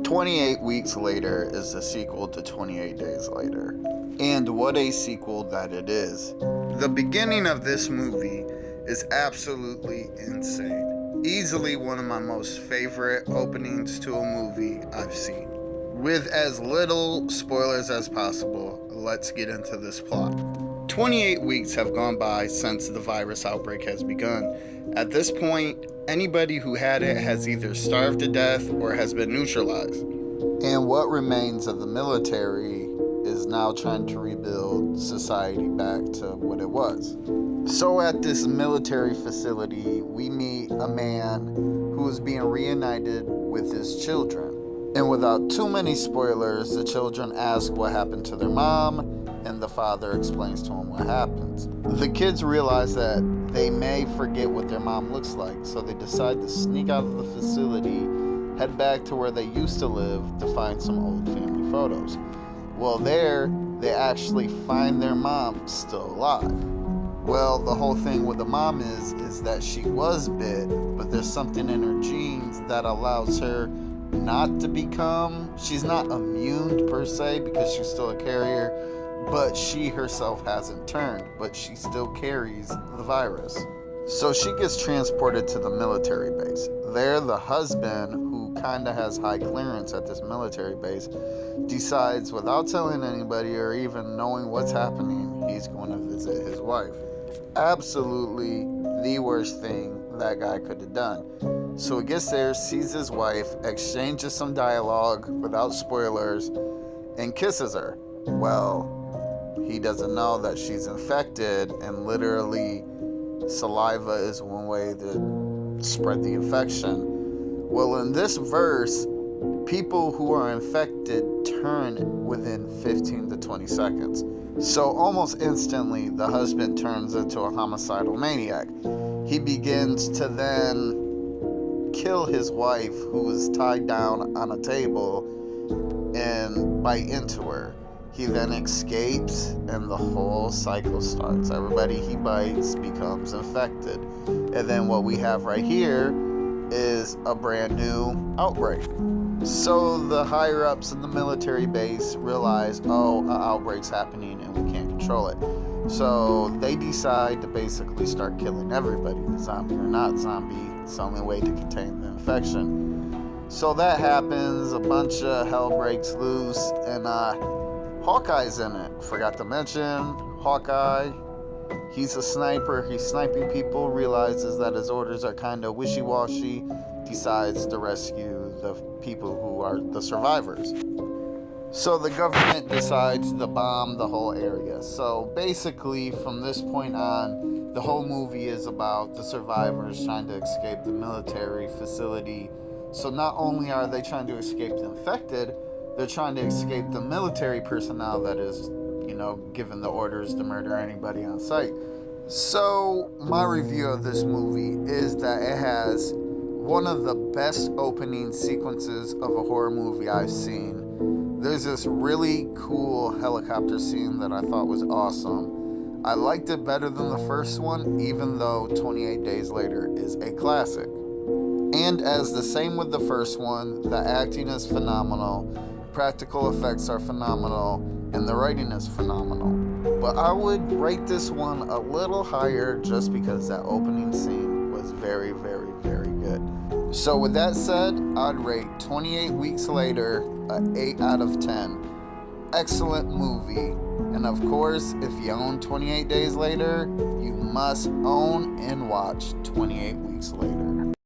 28 Weeks Later is the sequel to 28 Days Later. And what a sequel that it is. The beginning of this movie is absolutely insane. Easily one of my most favorite openings to a movie I've seen. With as little spoilers as possible, let's get into this plot. 28 weeks have gone by since the virus outbreak has begun. At this point, anybody who had it has either starved to death or has been neutralized. And what remains of the military is now trying to rebuild society back to what it was. So at this military facility, we meet a man who is being reunited with his children. And without too many spoilers, the children ask what happened to their mom, and the father explains to them what happens. The kids realize that they may forget what their mom looks like, so they decide to sneak out of the facility, head back to where they used to live to find some old family photos. Well, there, they actually find their mom still alive. Well, the whole thing with the mom is that she was bit, but there's something in her genes that allows her not to become, she's not immune per se because she's still a carrier, but she herself hasn't turned, but she still carries the virus. So she gets transported to the military base. There, the husband, who kind of has high clearance at this military base, decides without telling anybody or even knowing what's happening, he's going to visit his wife. Absolutely the worst thing that guy could have done. So he gets there, sees his wife, exchanges some dialogue without spoilers, and kisses her. Well, he doesn't know that she's infected, and literally saliva is one way to spread the infection. Well, in this verse, people who are infected turn within 15 to 20 seconds. So almost instantly, the husband turns into a homicidal maniac. He begins to then kill his wife, who is tied down on a table, and bite into her. He then escapes, and the whole cycle starts. Everybody he bites becomes infected. And then what we have right here is a brand new outbreak. So the higher ups in the military base realize, oh, an outbreak's happening and we can't control it. So they decide to basically start killing everybody, zombie or not zombie. It's the only way to contain the infection. So that happens, a bunch of hell breaks loose, and Hawkeye's in it. Forgot to mention, Hawkeye, he's a sniper, he's sniping people, realizes that his orders are kind of wishy-washy, decides to rescue the people who are the survivors. So the government decides to bomb the whole area. So basically, from this point on, the whole movie is about the survivors trying to escape the military facility. So not only are they trying to escape the infected, they're trying to escape the military personnel that is, given the orders to murder anybody on sight. So my review of this movie is that it has one of the best opening sequences of a horror movie I've seen. There's this really cool helicopter scene that I thought was awesome. I liked it better than the first one, even though 28 Days Later is a classic. And as the same with the first one, the acting is phenomenal, practical effects are phenomenal, and the writing is phenomenal. But I would rate this one a little higher just because that opening scene was very, very, very good. So with that said, I'd rate 28 Weeks Later an 8 out of 10. Excellent movie. And of course, if you own 28 Days Later, you must own and watch 28 Weeks Later.